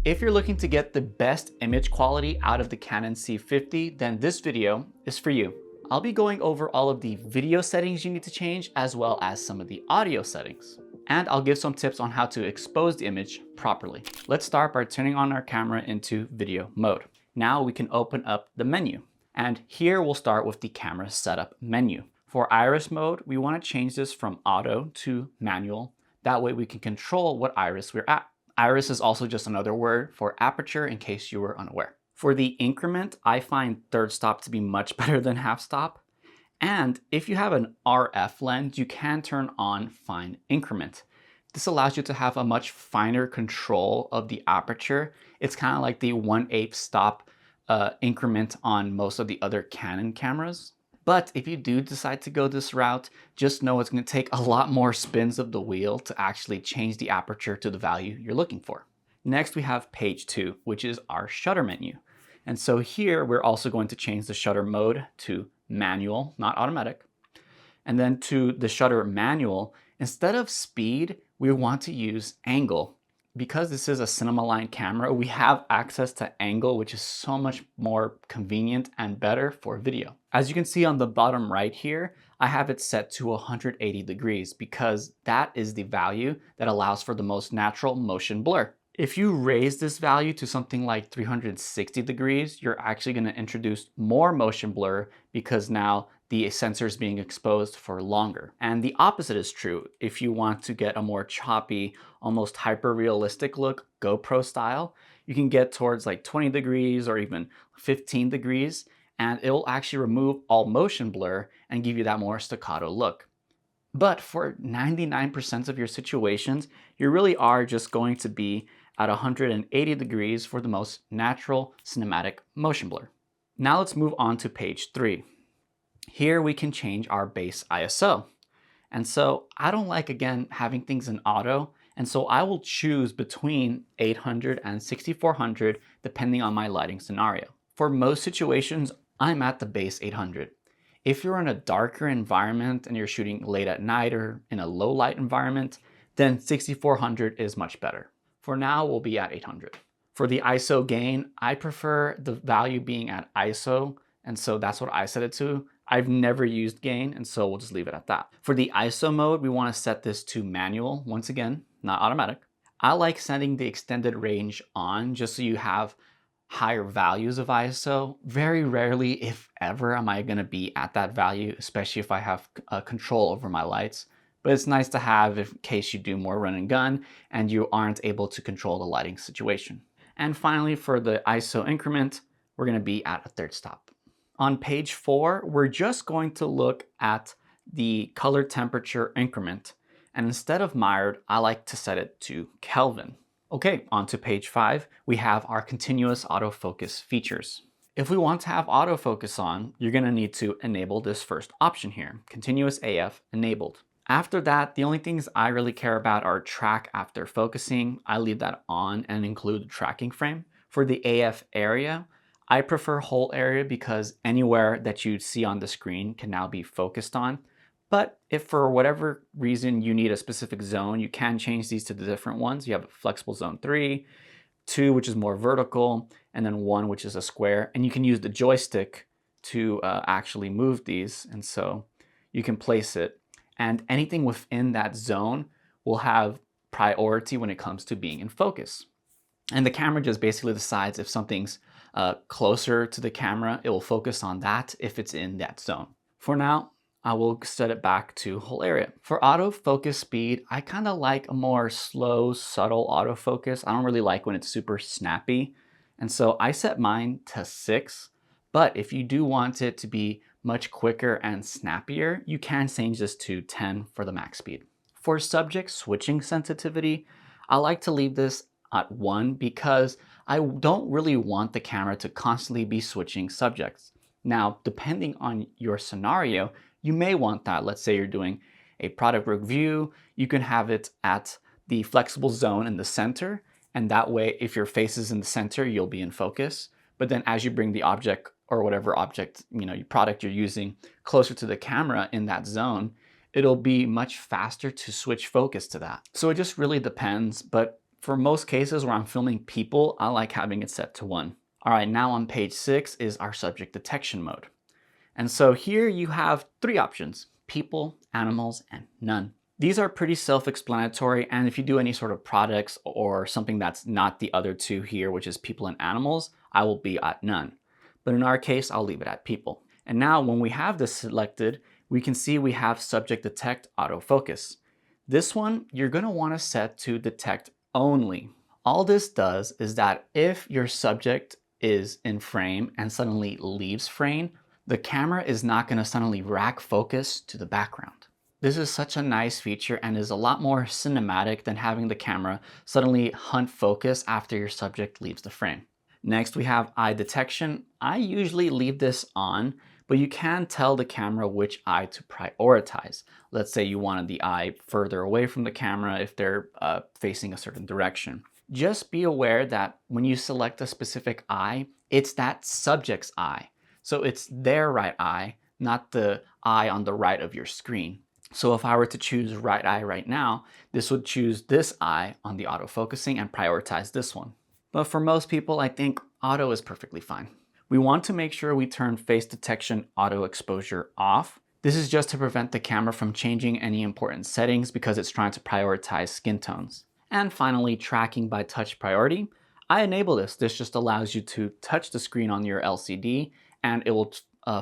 If you're looking to get the best image quality out of the Canon C50, then this video is for you. I'll be going over all of the video settings you need to change, as well as some of the audio settings. And I'll give some tips on how to expose the image properly. Let's start by turning on our camera into video mode. Now we can open up the menu. And here we'll start with the camera setup menu. For iris mode, we want to change this from auto to manual. That way we can control what iris we're at. Iris is also just another word for aperture, in case you were unaware. For the increment, I find third stop to be much better than half stop. And if you have an RF lens, you can turn on fine increment. This allows you to have a much finer control of the aperture. It's kind of like the 1/8 stop increment on most of the other Canon cameras. But if you do decide to go this route, just know it's going to take a lot more spins of the wheel to actually change the aperture to the value you're looking for. Next, we have page 2, which is our shutter menu. And so here, we're also going to change the shutter mode to manual, not automatic. And then to the shutter manual, instead of speed, we want to use angle. Because this is a cinema line camera, we have access to angle, which is so much more convenient and better for video. As you can see on the bottom right here, I have it set to 180 degrees because that is the value that allows for the most natural motion blur. If you raise this value to something like 360 degrees, you're actually going to introduce more motion blur because now the sensor is being exposed for longer. And the opposite is true. If you want to get a more choppy, almost hyper-realistic look, GoPro style, you can get towards like 20 degrees or even 15 degrees, and it will actually remove all motion blur and give you that more staccato look. But for 99% of your situations, you really are just going to be at 180 degrees for the most natural cinematic motion blur. Now let's move on to page 3. Here we can change our base ISO. And so I don't like, again, having things in auto. And so I will choose between 800 and 6400 depending on my lighting scenario. For most situations, I'm at the base 800. If you're in a darker environment and you're shooting late at night or in a low light environment, then 6400 is much better. For now, we'll be at 800. For the ISO gain, I prefer the value being at ISO, and so that's what I set it to. I've never used gain, and so we'll just leave it at that. For the ISO mode, we want to set this to manual, once again, not automatic. I like setting the extended range on just so you have higher values of ISO. Very rarely, if ever, am I going to be at that value, especially if I have control over my lights. But it's nice to have in case you do more run and gun and you aren't able to control the lighting situation. And finally, for the ISO increment, we're going to be at a third stop. On page 4, we're just going to look at the color temperature increment. And instead of mired, I like to set it to Kelvin. Okay, on to page 5, we have our continuous autofocus features. If we want to have autofocus on, you're going to need to enable this first option here, continuous AF enabled. After that, the only things I really care about are track after focusing. I leave that on and include the tracking frame. For the AF area, I prefer whole area because anywhere that you see on the screen can now be focused on. But if for whatever reason you need a specific zone, you can change these to the different ones. You have flexible zone 3, 2, which is more vertical, and then 1, which is a square. And you can use the joystick to actually move these. And so you can place it. And anything within that zone will have priority when it comes to being in focus. And the camera just basically decides if something's closer to the camera, it will focus on that if it's in that zone. For now, I will set it back to whole area. For autofocus speed, I kind of like a more slow, subtle autofocus. I don't really like when it's super snappy. And so I set mine to 6. But if you do want it to be much quicker and snappier, you can change this to 10 for the max speed. For subject switching sensitivity, I like to leave this at 1 because I don't really want the camera to constantly be switching subjects. Now, depending on your scenario, you may want that. Let's say you're doing a product review, you can have it at the flexible zone in the center, and that way, if your face is in the center, you'll be in focus. But then as you bring the object or whatever object, your product you're using closer to the camera in that zone, it'll be much faster to switch focus to that. So it just really depends, but For most cases where I'm filming people, I like having it set to 1. All right, now on page 6 is our subject detection mode. And so here you have 3 options: people, animals, and none. These are pretty self-explanatory, and if you do any sort of products or something that's not the other 2 here, which is people and animals, I will be at none. But in our case, I'll leave it at people. And now when we have this selected, we can see we have subject detect autofocus. This one, you're gonna wanna set to detect only. All this does is that if your subject is in frame and suddenly leaves frame, the camera is not gonna suddenly rack focus to the background. This is such a nice feature and is a lot more cinematic than having the camera suddenly hunt focus after your subject leaves the frame. Next, we have eye detection. I usually leave this on, but you can tell the camera which eye to prioritize. Let's say you wanted the eye further away from the camera if they're facing a certain direction. Just be aware that when you select a specific eye, it's that subject's eye. So it's their right eye, not the eye on the right of your screen. So if I were to choose right eye right now, this would choose this eye on the autofocusing and prioritize this one. But for most people, I think auto is perfectly fine. We want to make sure we turn face detection auto exposure off. This is just to prevent the camera from changing any important settings because it's trying to prioritize skin tones. And finally, tracking by touch priority. I enable this. This just allows you to touch the screen on your LCD and it will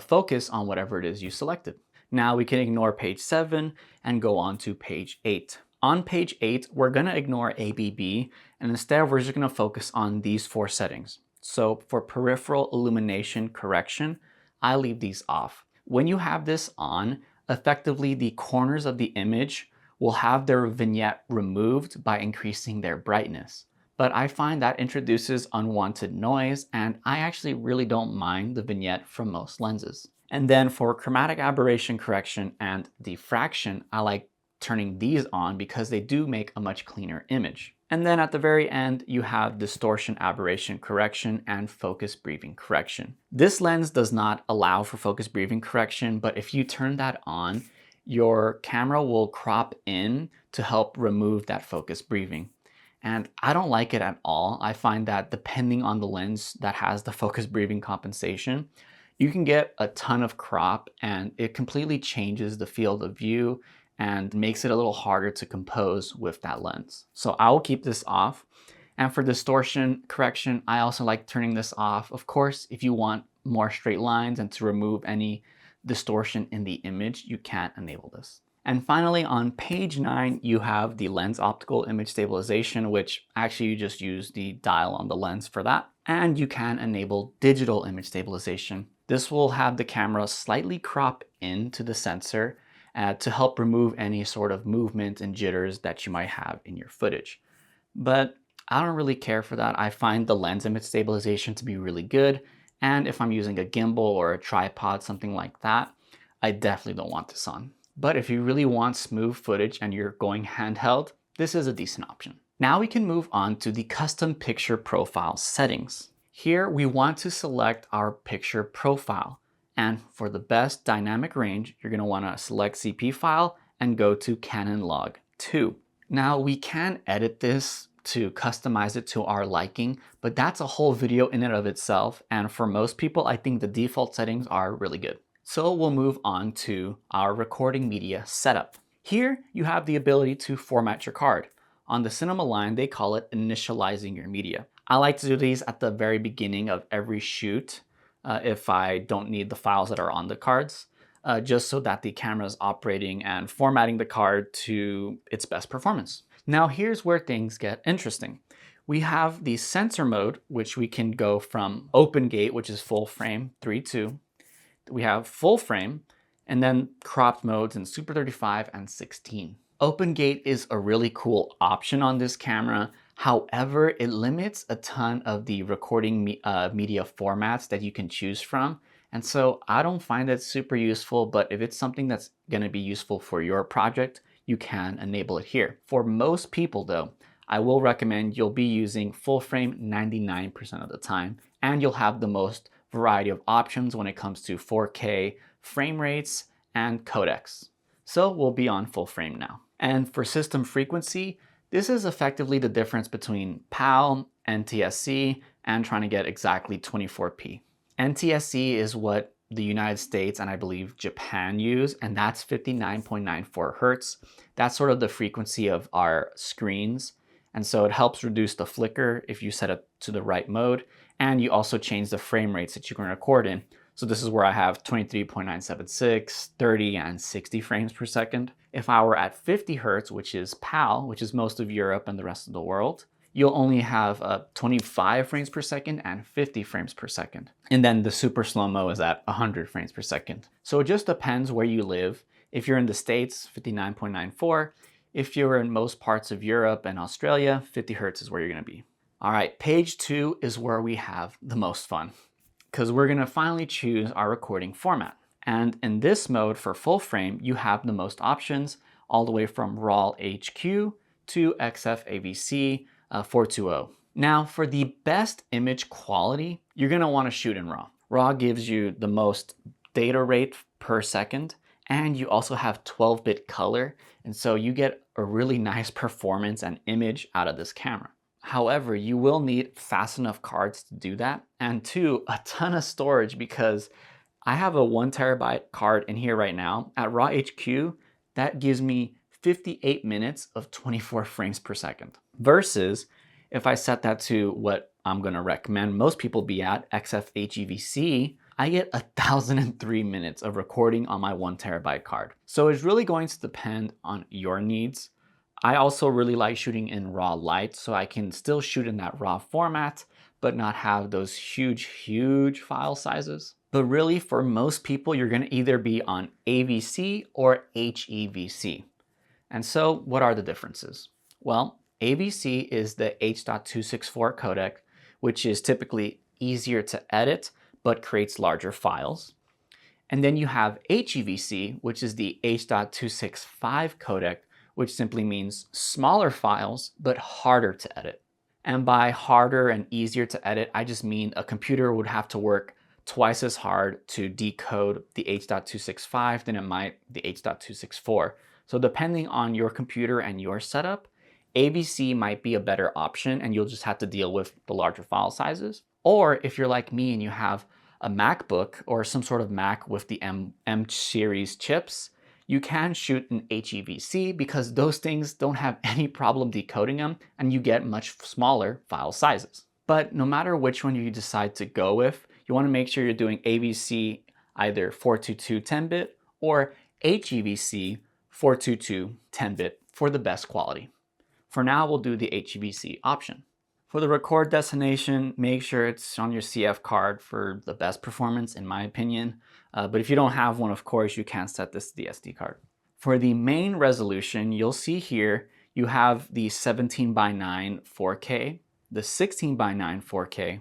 focus on whatever it is you selected. Now we can ignore page 7 and go on to page 8. On page 8, we're gonna ignore ABB and instead we're just gonna focus on these 4 settings. So for peripheral illumination correction, I leave these off. When you have this on, effectively the corners of the image will have their vignette removed by increasing their brightness. But I find that introduces unwanted noise and I actually really don't mind the vignette from most lenses. And then for chromatic aberration correction and diffraction, I like turning these on because they do make a much cleaner image. And then at the very end, you have distortion aberration correction and focus breathing correction. This lens does not allow for focus breathing correction, but if you turn that on, your camera will crop in to help remove that focus breathing. And I don't like it at all. I find that depending on the lens that has the focus breathing compensation, you can get a ton of crop and it completely changes the field of view and makes it a little harder to compose with that lens. So I will keep this off. And for distortion correction, I also like turning this off. Of course, if you want more straight lines and to remove any distortion in the image, you can enable this. And finally, on page 9, you have the lens optical image stabilization, which actually you just use the dial on the lens for that. And you can enable digital image stabilization. This will have the camera slightly crop into the sensor to help remove any sort of movement and jitters that you might have in your footage. But I don't really care for that. I find the lens image stabilization to be really good. And if I'm using a gimbal or a tripod, something like that, I definitely don't want this on. But if you really want smooth footage and you're going handheld, this is a decent option. Now we can move on to the custom picture profile settings. Here we want to select our picture profile. And for the best dynamic range, you're gonna wanna select CP file and go to Canon Log 2. Now we can edit this to customize it to our liking, but that's a whole video in and of itself. And for most people, I think the default settings are really good. So we'll move on to our recording media setup. Here you have the ability to format your card. On the cinema line, they call it initializing your media. I like to do these at the very beginning of every shoot if I don't need the files that are on the cards, just so that the camera is operating and formatting the card to its best performance. Now here's where things get interesting. We have the sensor mode, which we can go from open gate, which is full frame, 3:2. We have full frame, and then cropped modes in Super 35 and 16. Open gate is a really cool option on this camera. However, it limits a ton of the recording media formats that you can choose from. And so I don't find that super useful, but if it's something that's gonna be useful for your project, you can enable it here. For most people though, I will recommend you'll be using full frame 99% of the time, and you'll have the most variety of options when it comes to 4K frame rates and codecs. So we'll be on full frame now. And for system frequency, This is effectively the difference between PAL, NTSC, and trying to get exactly 24p. NTSC is what the United States and I believe Japan use, and that's 59.94 hertz. That's sort of the frequency of our screens. And so it helps reduce the flicker if you set it to the right mode. And you also change the frame rates that you can record in. So this is where I have 23.976, 30, and 60 frames per second. If I were at 50 hertz, which is PAL, which is most of Europe and the rest of the world, you'll only have 25 frames per second and 50 frames per second. And then the super slow-mo is at 100 frames per second. So it just depends where you live. If you're in the States, 59.94. If you're in most parts of Europe and Australia, 50 hertz is where you're gonna be. All right, page 2 is where we have the most fun, because we're gonna finally choose our recording format. And in this mode for full frame, you have the most options all the way from RAW HQ to XFAVC 420. Now for the best image quality, you're gonna wanna shoot in RAW. RAW gives you the most data rate per second, and you also have 12-bit color, and so you get a really nice performance and image out of this camera. However, you will need fast enough cards to do that, and 2, a ton of storage, because I have a 1 terabyte card in here right now. At RAW HQ, that gives me 58 minutes of 24 frames per second. Versus if I set that to what I'm gonna recommend most people be at, XFHEVC, I get 1,003 minutes of recording on my 1 terabyte card. So it's really going to depend on your needs. I also really like shooting in RAW light, so I can still shoot in that RAW format, but not have those huge file sizes. But really, for most people, you're gonna either be on AVC or HEVC. And so what are the differences? Well, AVC is the H.264 codec, which is typically easier to edit, but creates larger files. And then you have HEVC, which is the H.265 codec, which simply means smaller files, but harder to edit. And by harder and easier to edit, I just mean a computer would have to work twice as hard to decode the H.265 than it might the H.264. So depending on your computer and your setup, AVC might be a better option, and you'll just have to deal with the larger file sizes. Or if you're like me and you have a MacBook or some sort of Mac with the M series chips, you can shoot in HEVC because those things don't have any problem decoding them, and you get much smaller file sizes. But no matter which one you decide to go with, you want to make sure you're doing AVC either 422 10-bit or HEVC 422 10-bit for the best quality. For now, we'll do the HEVC option. For the record destination, make sure it's on your CF card for the best performance, in my opinion. But if you don't have one, of course, you can set this to the SD card. For the main resolution, you'll see here, you have the 17:9 4K, the 16:9 4K,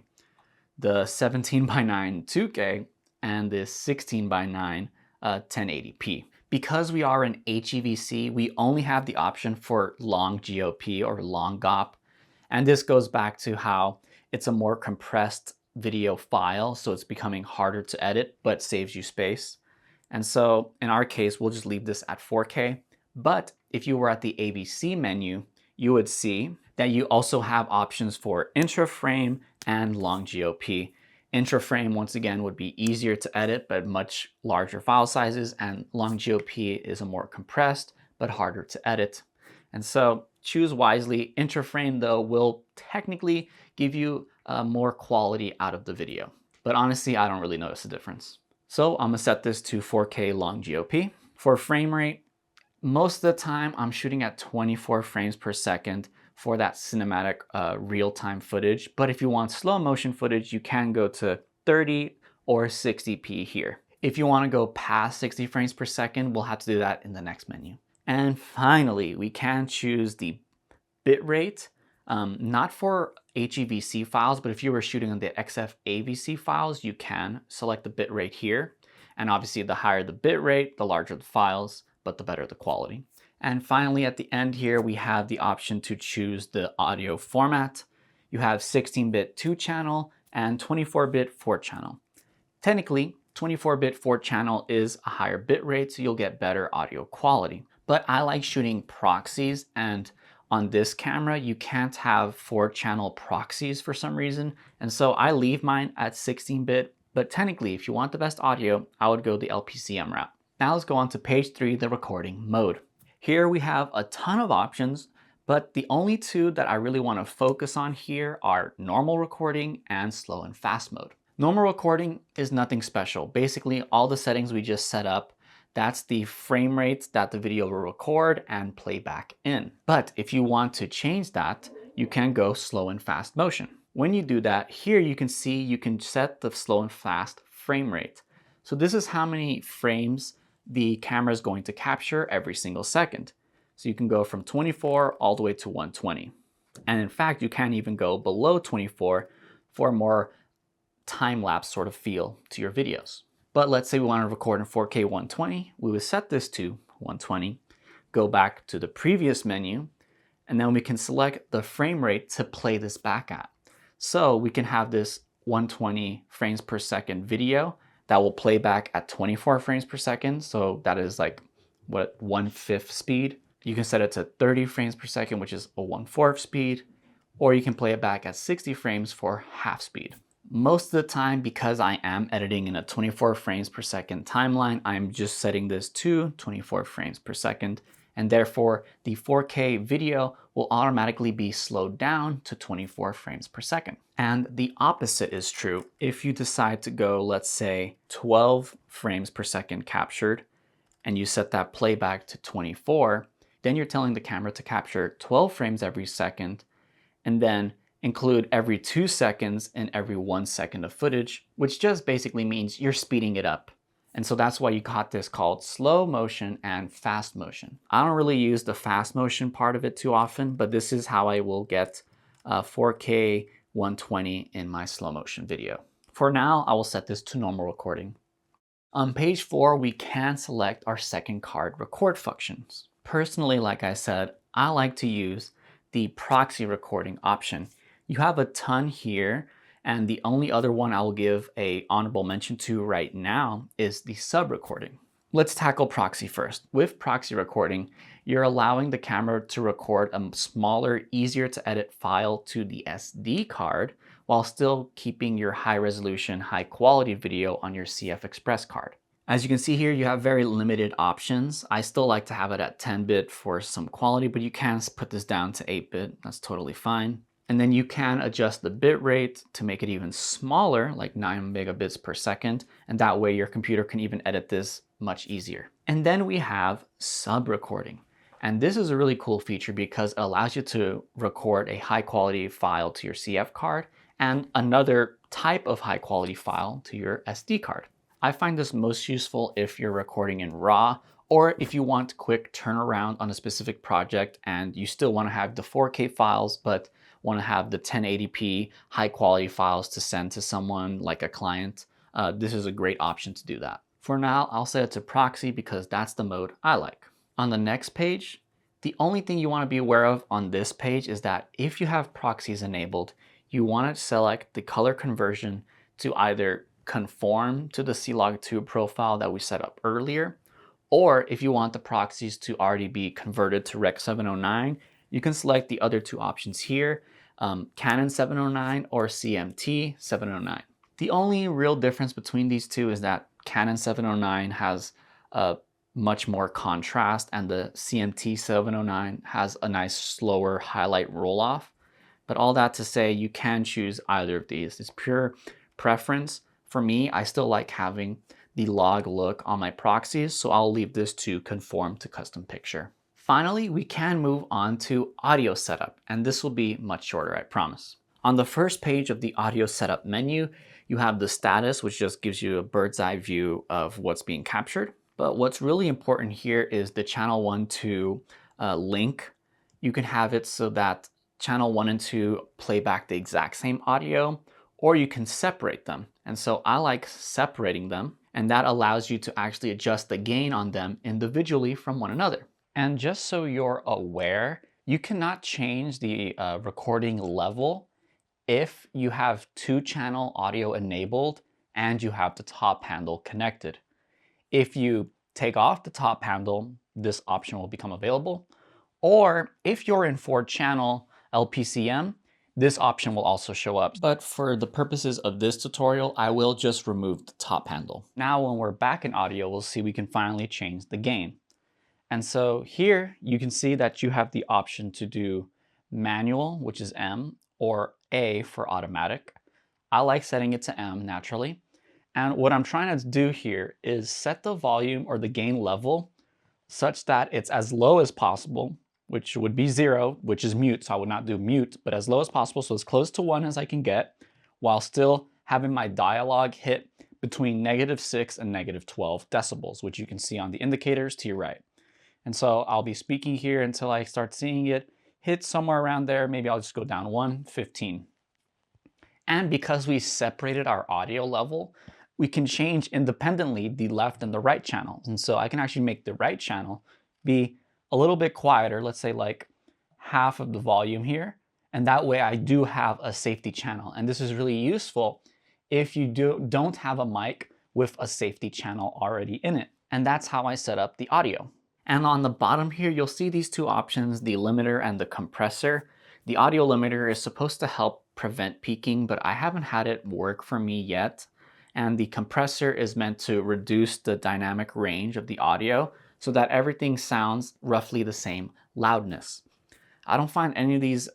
the 17:9 2K, and the 16:9 1080p. Because we are in HEVC, we only have the option for long GOP or long GOP. And this goes back to how it's a more compressed video file, so it's becoming harder to edit, but saves you space. And so in our case, we'll just leave this at 4K. But if you were at the AVC menu, you would see that you also have options for intra-frame and long GOP. Intra-frame, once again, would be easier to edit, but much larger file sizes, and long GOP is a more compressed, but harder to edit. And so choose wisely. Intra-frame, though, will technically give you more quality out of the video. But honestly, I don't really notice a difference. So I'm gonna set this to 4K long GOP. For frame rate, most of the time I'm shooting at 24 frames per second for that cinematic real-time footage. But if you want slow motion footage, you can go to 30 or 60p here. If you want to go past 60 frames per second, we'll have to do that in the next menu. And finally, we can choose the bitrate, not for HEVC files, but if you were shooting on the XFAVC files, you can select the bitrate here. And obviously the higher the bitrate, the larger the files, but the better the quality. And finally, at the end here, we have the option to choose the audio format. You have 16-bit 2-channel and 24-bit 4-channel. Technically, 24-bit 4-channel is a higher bit rate, so you'll get better audio quality. But I like shooting proxies, and On this camera, you can't have 4-channel proxies for some reason, and so I leave mine at 16-bit, but technically, if you want the best audio, I would go the LPCM route. Now let's go on to page 3, the recording mode. Here we have a ton of options, but the only two that I really want to focus on here are normal recording and slow and fast mode. Normal recording is nothing special. Basically, all the settings we just set up, that's the frame rate that the video will record and play back in. But if you want to change that, you can go slow and fast motion. When you do that, here you can see you can set the slow and fast frame rate. So this is how many frames the camera is going to capture every single second. So you can go from 24 all the way to 120. And in fact, you can even go below 24 for a more time-lapse sort of feel to your videos. But let's say we want to record in 4K 120, we would set this to 120, go back to the previous menu, and then we can select the frame rate to play this back at. So we can have this 120 frames per second video that will play back at 24 frames per second. So that is like, what, 1/5 speed. You can set it to 30 frames per second, which is a 1/4 speed, or you can play it back at 60 frames for half speed. Most of the time, because I am editing in a 24 frames per second timeline, I'm just setting this to 24 frames per second, and therefore the 4K video will automatically be slowed down to 24 frames per second. And the opposite is true. If you decide to go, let's say, 12 frames per second captured, and you set that playback to 24, then you're telling the camera to capture 12 frames every second, and then include every 2 seconds and every 1 second of footage, which just basically means you're speeding it up. And so that's why you got this called slow motion and fast motion. I don't really use the fast motion part of it too often, but this is how I will get 4K 120 in my slow motion video. For now, I will set this to normal recording. On page 4, we can select our second card record functions. Personally, like I said, I like to use the proxy recording option. You have a ton here, and the only other one I will give a honorable mention to right now is the sub recording. Let's tackle proxy first. With proxy recording, you're allowing the camera to record a smaller, easier to edit file to the SD card while still keeping your high resolution, high quality video on your CF Express card. As you can see here, you have very limited options. I still like to have it at 10-bit for some quality, but you can put this down to 8-bit. That's totally fine. And then you can adjust the bit rate to make it even smaller, like 9 megabits per second. And that way your computer can even edit this much easier. And then we have sub recording. And this is a really cool feature because it allows you to record a high quality file to your CF card and another type of high quality file to your SD card. I find this most useful if you're recording in RAW, or if you want quick turnaround on a specific project and you still want to have the 4K files, but want to have the 1080p high quality files to send to someone like a client. This is a great option to do that. For now, I'll set it to proxy because that's the mode I like. On the next page, the only thing you want to be aware of on this page is that if you have proxies enabled, you want to select the color conversion to either conform to the C-Log2 profile that we set up earlier, or if you want the proxies to already be converted to Rec 709, you can select the other two options here, Canon 709 or CMT 709. The only real difference between these two is that Canon 709 has much more contrast and the CMT 709 has a nice slower highlight roll-off. But all that to say, you can choose either of these. It's pure preference. For me, I still like having the log look on my proxies, so I'll leave this to conform to custom picture. Finally, we can move on to audio setup, and this will be much shorter, I promise. On the first page of the audio setup menu, you have the status, which just gives you a bird's eye view of what's being captured. But what's really important here is the channel 1 to link. You can have it so that channel 1 and 2 play back the exact same audio, or you can separate them. And so I like separating them, and that allows you to actually adjust the gain on them individually from one another. And just so you're aware, you cannot change the recording level if you have 2-channel audio enabled and you have the top handle connected. If you take off the top handle, this option will become available. Or if you're in 4-channel LPCM, this option will also show up. But for the purposes of this tutorial, I will just remove the top handle. Now when we're back in audio, we'll see we can finally change the gain. And so here you can see that you have the option to do manual, which is M, or A for automatic. I like setting it to M naturally. And what I'm trying to do here is set the volume or the gain level such that it's as low as possible, which would be 0, which is mute, so I would not do mute, but as low as possible, so as close to 1 as I can get, while still having my dialogue hit between -6 and -12 decibels, which you can see on the indicators to your right. And so I'll be speaking here until I start seeing it hit somewhere around there. Maybe I'll just go down 1, 15. And because we separated our audio level, we can change independently the left and the right channels. And so I can actually make the right channel be a little bit quieter, let's say like half of the volume here. And that way I do have a safety channel. And this is really useful if you don't have a mic with a safety channel already in it. And that's how I set up the audio. And on the bottom here, you'll see these two options, the limiter and the compressor. The audio limiter is supposed to help prevent peaking, but I haven't had it work for me yet. And the compressor is meant to reduce the dynamic range of the audio so that everything sounds roughly the same loudness. I don't find any of these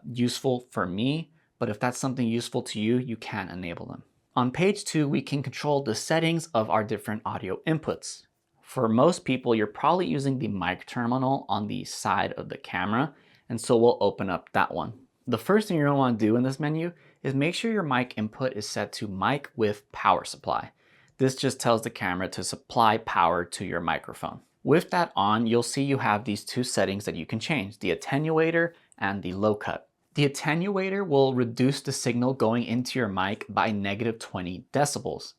useful for me, but if that's something useful to you, you can enable them. On page 2, we can control the settings of our different audio inputs. For most people, you're probably using the mic terminal on the side of the camera, and so we'll open up that one. The first thing you're going to want to do in this menu is make sure your mic input is set to mic with power supply. This just tells the camera to supply power to your microphone. With that on, you'll see you have these two settings that you can change, the attenuator and the low cut. The attenuator will reduce the signal going into your mic by -20 decibels.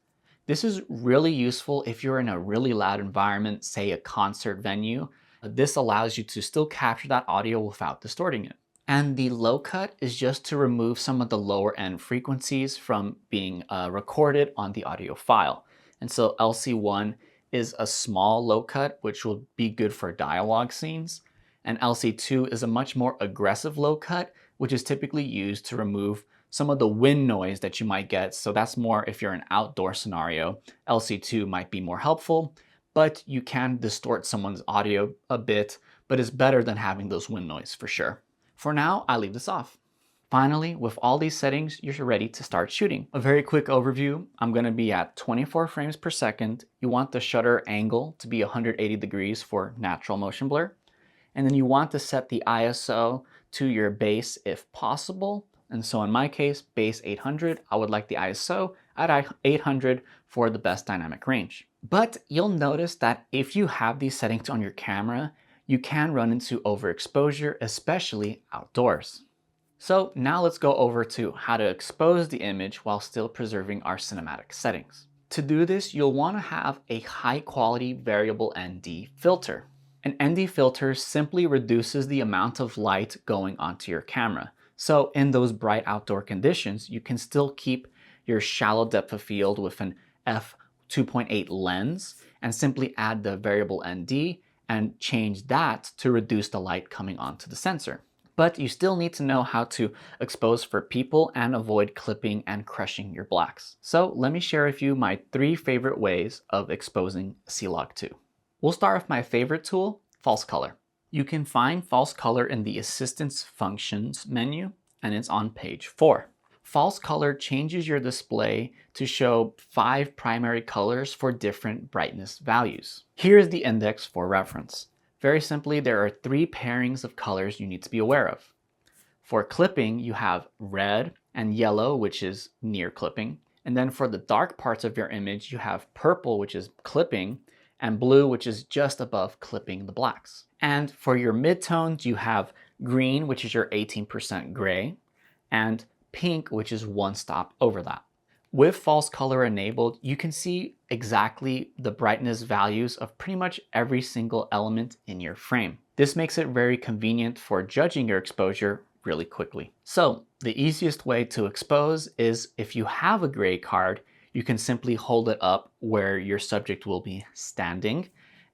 This is really useful if you're in a really loud environment, say a concert venue. This allows you to still capture that audio without distorting it. And the low cut is just to remove some of the lower end frequencies from being recorded on the audio file. And so LC1 is a small low cut, which will be good for dialogue scenes. And LC2 is a much more aggressive low cut, which is typically used to remove some of the wind noise that you might get. So that's more if you're in an outdoor scenario. LC2 might be more helpful, but you can distort someone's audio a bit, but it's better than having those wind noise for sure. For now, I leave this off. Finally, with all these settings, you're ready to start shooting. A very quick overview. I'm going to be at 24 frames per second. You want the shutter angle to be 180 degrees for natural motion blur. And then you want to set the ISO to your base if possible. And so in my case, base 800, I would like the ISO at 800 for the best dynamic range. But you'll notice that if you have these settings on your camera, you can run into overexposure, especially outdoors. So now let's go over to how to expose the image while still preserving our cinematic settings. To do this, you'll want to have a high quality variable ND filter. An ND filter simply reduces the amount of light going onto your camera. So in those bright outdoor conditions, you can still keep your shallow depth of field with an f2.8 lens and simply add the variable ND and change that to reduce the light coming onto the sensor. But you still need to know how to expose for people and avoid clipping and crushing your blacks. So let me share with you my 3 favorite ways of exposing C-Log 2. We'll start with my favorite tool, false color. You can find false color in the Assistance Functions menu, and it's on page 4. False color changes your display to show 5 primary colors for different brightness values. Here is the index for reference. Very simply, there are 3 pairings of colors you need to be aware of. For clipping, you have red and yellow, which is near clipping. And then for the dark parts of your image, you have purple, which is clipping, and blue, which is just above clipping the blacks. And for your midtones, you have green, which is your 18% gray, and pink, which is 1 stop over that. With false color enabled, you can see exactly the brightness values of pretty much every single element in your frame. This makes it very convenient for judging your exposure really quickly. So the easiest way to expose is if you have a gray card, you can simply hold it up where your subject will be standing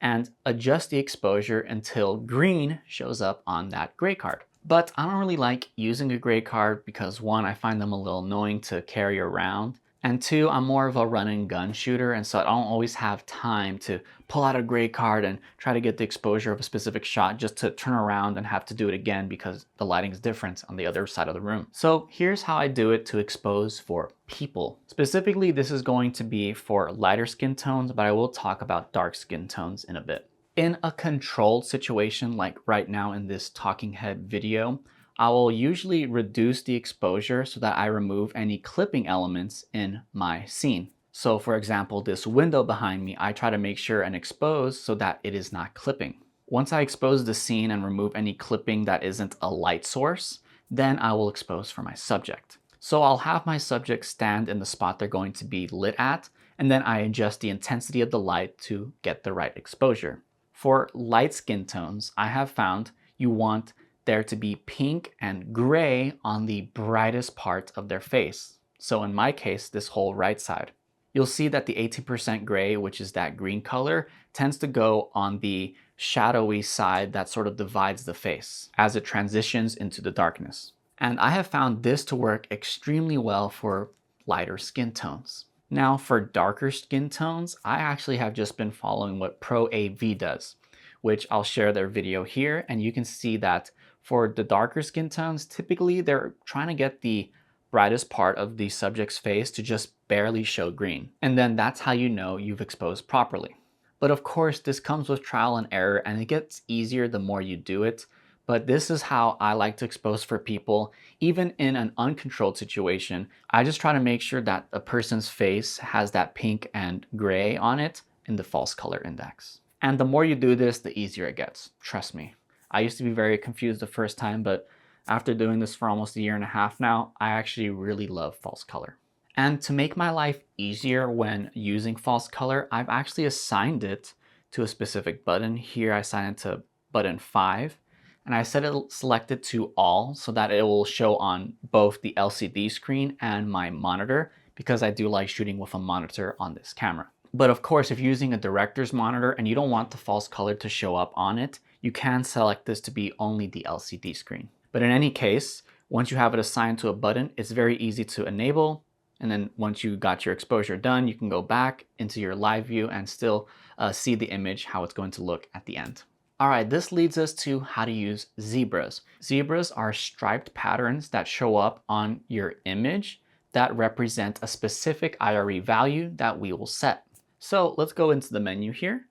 and adjust the exposure until green shows up on that gray card. But I don't really like using a gray card because one, I find them a little annoying to carry around. And two, I'm more of a run and gun shooter, and so I don't always have time to pull out a gray card and try to get the exposure of a specific shot just to turn around and have to do it again because the lighting is different on the other side of the room. So here's how I do it to expose for people. Specifically, this is going to be for lighter skin tones, but I will talk about dark skin tones in a bit. In a controlled situation like right now in this talking head video, I will usually reduce the exposure so that I remove any clipping elements in my scene. So for example, this window behind me, I try to make sure and expose so that it is not clipping. Once I expose the scene and remove any clipping that isn't a light source, then I will expose for my subject. So I'll have my subject stand in the spot they're going to be lit at, and then I adjust the intensity of the light to get the right exposure. For light skin tones, I have found you want there to be pink and gray on the brightest part of their face. So in my case, this whole right side. You'll see that the 18% gray, which is that green color, tends to go on the shadowy side that sort of divides the face as it transitions into the darkness. And I have found this to work extremely well for lighter skin tones. Now for darker skin tones, I actually have just been following what Pro AV does, which I'll share their video here, and you can see that for the darker skin tones, typically they're trying to get the brightest part of the subject's face to just barely show green. And then that's how you know you've exposed properly. But of course, this comes with trial and error, and it gets easier the more you do it. But this is how I like to expose for people. Even in an uncontrolled situation, I just try to make sure that a person's face has that pink and gray on it in the false color index. And the more you do this, the easier it gets, trust me. I used to be very confused the first time, but after doing this for almost a year and a half now, I actually really love false color. And to make my life easier when using false color, I've actually assigned it to a specific button. Here I assign it to button 5, and I set it selected to all so that it will show on both the LCD screen and my monitor, because I do like shooting with a monitor on this camera. But of course, if you're using a director's monitor and you don't want the false color to show up on it, you can select this to be only the LCD screen. But in any case, once you have it assigned to a button, it's very easy to enable. And then once you got your exposure done, you can go back into your live view and still see the image, how it's going to look at the end. All right, this leads us to how to use zebras. Zebras are striped patterns that show up on your image that represent a specific IRE value that we will set. So let's go into the menu here.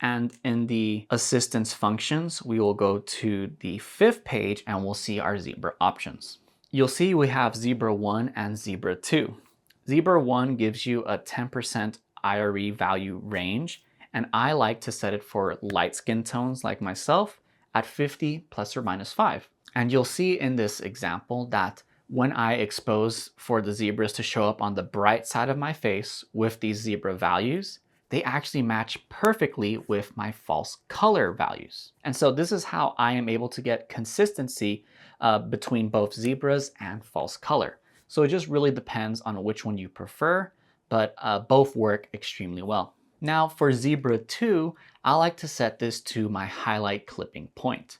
And in the assistance functions, we will go to the 5th page and we'll see our zebra options. You'll see we have Zebra 1 and Zebra 2. Zebra 1 gives you a 10% IRE value range, and I like to set it for light skin tones like myself at 50 plus or minus 5. And you'll see in this example that when I expose for the zebras to show up on the bright side of my face with these zebra values, they actually match perfectly with my false color values. And so this is how I am able to get consistency between both zebras and false color. So it just really depends on which one you prefer, but both work extremely well. Now for Zebra 2, I like to set this to my highlight clipping point.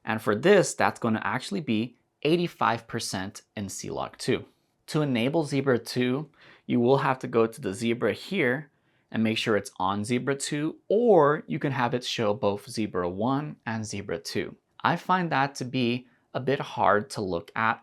And for this, that's going to actually be 85% in C-Log 2. To enable Zebra 2, you will have to go to the zebra here and make sure it's on Zebra 2, or you can have it show both Zebra 1 and Zebra 2. I find that to be a bit hard to look at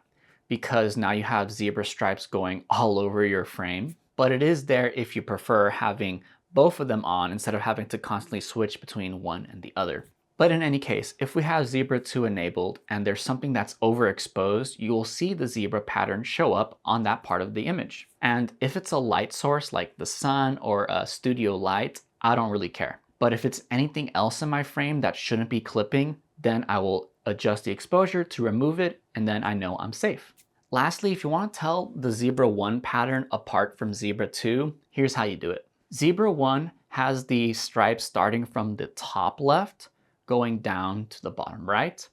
because now you have zebra stripes going all over your frame, but it is there if you prefer having both of them on instead of having to constantly switch between one and the other. But in any case, if we have Zebra 2 enabled and there's something that's overexposed, you will see the zebra pattern show up on that part of the image. And if it's a light source like the sun or a studio light, I don't really care. But if it's anything else in my frame that shouldn't be clipping, then I will adjust the exposure to remove it, and then I know I'm safe. Lastly, if you want to tell the Zebra 1 pattern apart from Zebra 2, here's how you do it. Zebra 1 has the stripes starting from the top left, going down to the bottom right,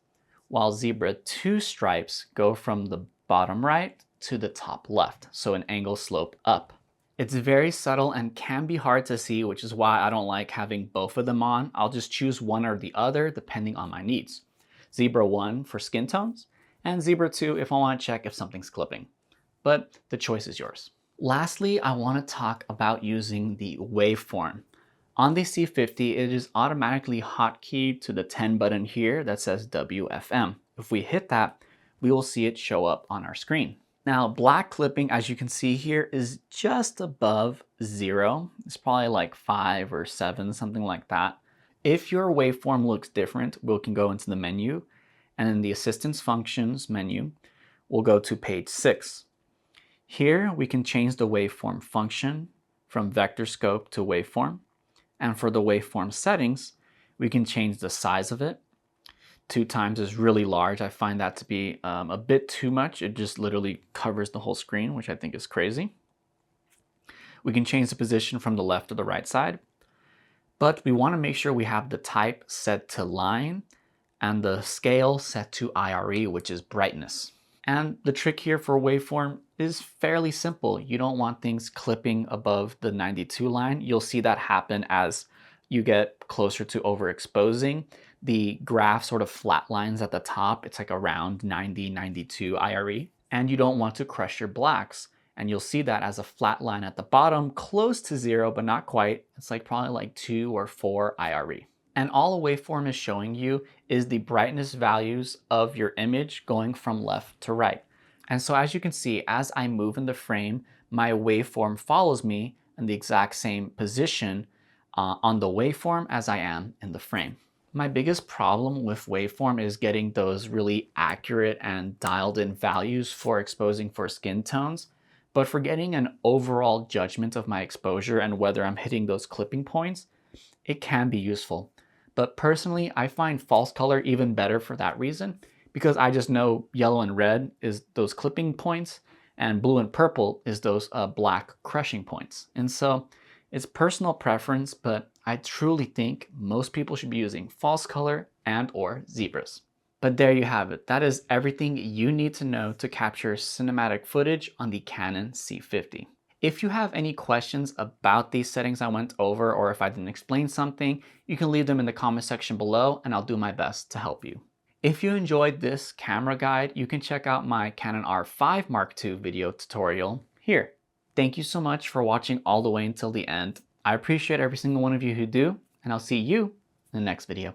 while Zebra 2 stripes go from the bottom right to the top left, so an angle slope up. It's very subtle and can be hard to see, which is why I don't like having both of them on. I'll just choose one or the other depending on my needs. Zebra 1 for skin tones, and Zebra 2 if I want to check if something's clipping. But the choice is yours. Lastly, I want to talk about using the waveform. On the C50, it is automatically hotkeyed to the 10 button here that says WFM. If we hit that, we will see it show up on our screen. Now, black clipping, as you can see here, is just above 0. It's probably like 5 or 7, something like that. If your waveform looks different, we can go into the menu, and in the Assistance Functions menu, we'll go to page 6. Here, we can change the waveform function from vector scope to waveform. And for the waveform settings, we can change the size of it. 2 times is really large. I find that to be a bit too much. It just literally covers the whole screen, which I think is crazy. We can change the position from the left to the right side, but we want to make sure we have the type set to line and the scale set to IRE, which is brightness. And the trick here for waveform is fairly simple. You don't want things clipping above the 92 line. You'll see that happen as you get closer to overexposing. The graph sort of flatlines at the top. It's like around 90, 92 IRE. And you don't want to crush your blacks. And you'll see that as a flat line at the bottom, close to 0, but not quite. It's like probably like 2 or 4 IRE. And all a waveform is showing you is the brightness values of your image going from left to right. And so as you can see, as I move in the frame, my waveform follows me in the exact same position on the waveform as I am in the frame. My biggest problem with waveform is getting those really accurate and dialed in values for exposing for skin tones. But for getting an overall judgment of my exposure and whether I'm hitting those clipping points, it can be useful. But personally, I find false color even better for that reason, because I just know yellow and red is those clipping points and blue and purple is those black crushing points. And so it's personal preference, but I truly think most people should be using false color and or zebras. But there you have it. That is everything you need to know to capture cinematic footage on the Canon C50. If you have any questions about these settings I went over, or if I didn't explain something, you can leave them in the comment section below and I'll do my best to help you. If you enjoyed this camera guide, you can check out my Canon R5 Mark II video tutorial here. Thank you so much for watching all the way until the end. I appreciate every single one of you who do, and I'll see you in the next video.